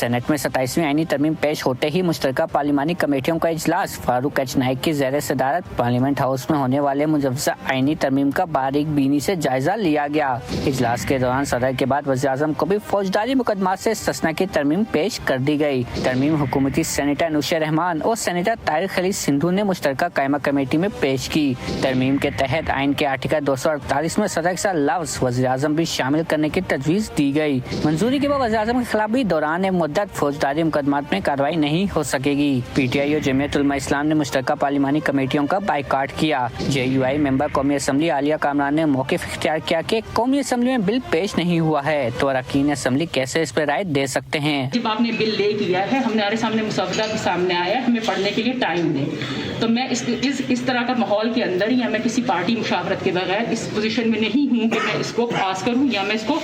Senate में 27वीं आईनी तरमीम पेश होते ही मुश्तरका पार्लिमानी कमेटियों का इजलास फारूक एच नाइक की ज़ेर सदारत पार्लियामेंट हाउस में होने वाले मुजव्वज़ा आईनी तरमीम का बारीक बीनी से जायजा लिया गया। इजलास के दौरान सदर के बाद वज़ीर-ए-आज़म को भी फौजदारी मुकदमा से इस्तिस्ना की तरमीम पेश कर दी गई। तरमीम हुकूमती सेनेटर अनुशा रहमान और सेनेटर तारिक खलील सिंधु ने मुश्तरका कायमा कमेटी में पेश की। तरमीम के तहत आइन के आर्टिकल 248 में सदर के साथ लफ्ज़ वज़ीर-ए-आज़म भी शामिल करने की तजवीज़ दी गई। मंजूरी के बाद वज़ीर-ए-आज़म के खिलाफ भी दौरान मुद्दत फौजदारी मुकदमात में कार्रवाई नहीं हो सकेगी। PTI और जमीयत उलमा इस्लाम ने मुश्तरका पार्लिमानी कमेटियों का बाइकाट किया। JUI मेंबर कौमी असम्बली आलिया कामरान ने मौक़िफ़ इख्तियार किया कि कौमी असम्बली में बिल पेश नहीं हुआ है तो अरकान असम्बली कैसे इस पर राय दे सकते हैं। जब आपने बिल ले किया है, हमारे सामने मुसवदा भी सामने आया है, हमें पढ़ने के लिए टाइम दें। तो मैं इस तरह का माहौल के अंदर ही मैं किसी पार्टी मुशावरत के बगैर इस पोजीशन में नहीं हूँ कि मैं इसको पास करूँ या मैं इसको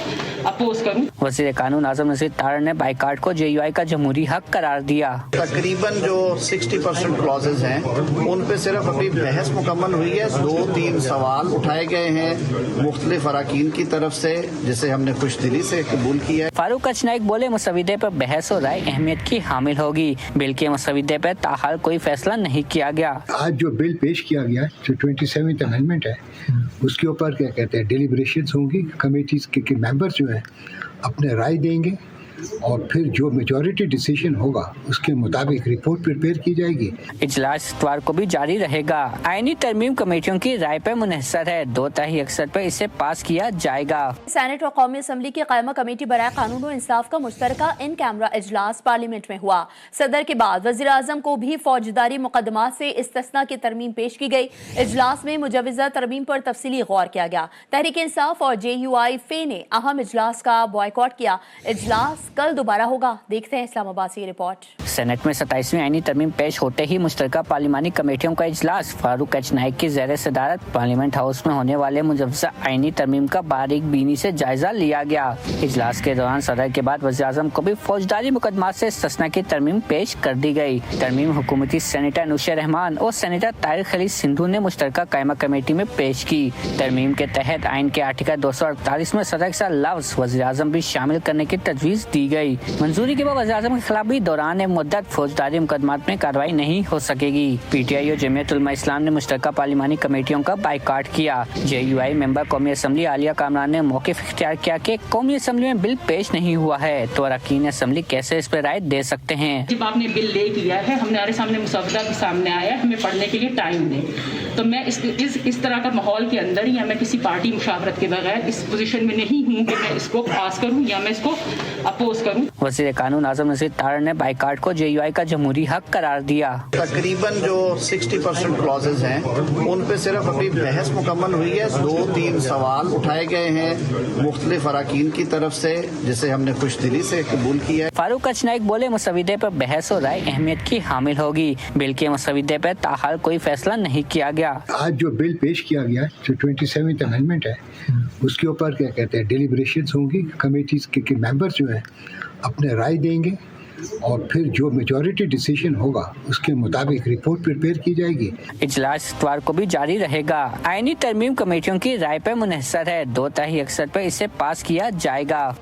अपोज करूँ। वज़ीर कानून आज़म नज़ीर तारड़ ने बाइकाट को JUI का जमहूरी हक करार दिया। तकरीबन जो 60% क्लॉजेज हैं उन पे सिर्फ अभी बहस मुकम्मल हुई है। 2-3 सवाल उठाए गए हैं मुख्तलिफ अरकान की तरफ से, जिसे हमने खुश दिली से कबूल किया है। फारूक एच नाइक बोले मुसविदे पर बहस और राय अहमियत की हामिल होगी। बिल के मुसविदे पर ताहाल कोई फैसला नहीं किया गया। आज जो बिल पेश किया गया है जो 27th अमेंडमेंट है उसके ऊपर क्या कहते हैं डिलिब्रेशंस होंगी। कमेटीज के मेंबर्स जो हैं अपने राय देंगे और फिर जो मेजॉरिटी डिसीजन होगा उसके मुताबिक रिपोर्ट प्रिपेयर की जाएगी। इजलास इतवार को भी जारी रहेगा। आईनी तरमीम कमेटियों की राय पर मुनहसर है, 2/3 अक्सर पर इसे पास किया जाएगा। सेनेट और कौमी असम्बली की कायमा कमेटी बराए कानून और इंसाफ का मुश्तरका इन कैमरा इजलास पार्लियामेंट में हुआ। सदर के बाद वज़ीर आज़म को भी फौजदारी मुकदमा से इस्तिस्ना की तरमीम पेश की गई। इजलास में मुजव्वज़ा तरमीम पर तफसीली गौर किया गया। तहरीक इंसाफ और JUI फे ने अहम इजलास का बॉयकॉट किया। इजलास कल दोबारा होगा। देखते हैं इस्लामाबाद से रिपोर्ट। सेनेट में 27वीं आईनी तरमीम पेश होते ही मुश्तरका पार्लिमानी कमेटियों का इजलास फारूक एच नाइक की ज़ेर सदारत पार्लियामेंट हाउस में होने वाले मुजव्वज़ा आईनी तरमीम का बारीक बीनी से जायजा लिया गया। इजलास के दौरान सदर के बाद वज़ीर-ए-आज़म को भी फौजदारी मुकदमा से इस्तिस्ना की तरमीम पेश कर दी गई। तरमीम हुकूमती सेनेटर अनुशा रहमान और सेनेटर तारिक खलील सिंधु ने मुश्तरका कायमा कमेटी में पेश की। तरमीम के तहत आइन के आर्टिकल 248 में सदर के साथ लफ्ज़ वज़ीर-ए-आज़म भी शामिल करने की तजवीज़ दी गई। मंजूरी के बाद वज़ीर-ए-आज़म के खिलाफ भी दौरान मुद्दत फौजदारी मुकदमात में कार्रवाई नहीं हो सकेगी। PTI और जमीयत उलमा इस्लाम ने मुश्तरका पार्लिमानी कमेटियों का बाइकाट किया। JUI मेंबर कौमी असम्बली आलिया कामरान ने मौक़िफ़ इख्तियार किया कि कौमी असम्बली में बिल पेश नहीं हुआ है तो अरकान असम्बली कैसे इस पर राय दे सकते हैं। जब आपने बिल ले किया है, हमारे सामने मुसवदा भी सामने आया है, हमें पढ़ने के लिए टाइम दें। तो मैं इस तरह का माहौल के अंदर ही मैं किसी पार्टी मुशावरत के बगैर इस पोजीशन में नहीं हूँ कि मैं इसको पास करूँ या मैं इसको अपोज करूँ। वज़ीर कानून आज़म नज़ीर तारड़ ने बाइकाट को JUI का जमहूरी हक करार दिया। तकरीबन जो 60% क्लॉजेज हैं उन पे सिर्फ अभी बहस मुकम्मल हुई है। 2-3 सवाल उठाए गए हैं मुख्तलिफ अरकान की तरफ से, जिसे हमने खुश दिली से कबूल किया है। फारूक एच नाइक बोले मुसविदे पर बहस और राय अहमियत की हामिल होगी। बिल के मुसविदे पर ताहाल कोई फैसला नहीं किया गया। आज जो बिल पेश किया गया है जो 27th अमेंडमेंट है उसके ऊपर क्या कहते हैं डिलिब्रेशंस होंगी। कमेटीज के मेंबर्स जो हैं अपने राय देंगे और फिर जो मेजॉरिटी डिसीजन होगा उसके मुताबिक रिपोर्ट प्रिपेयर की जाएगी। इजलास इतवार को भी जारी रहेगा। आईनी तरमीम कमेटियों की राय पर मुनहसर है, 2/3 अक्सर पर इसे पास किया जाएगा।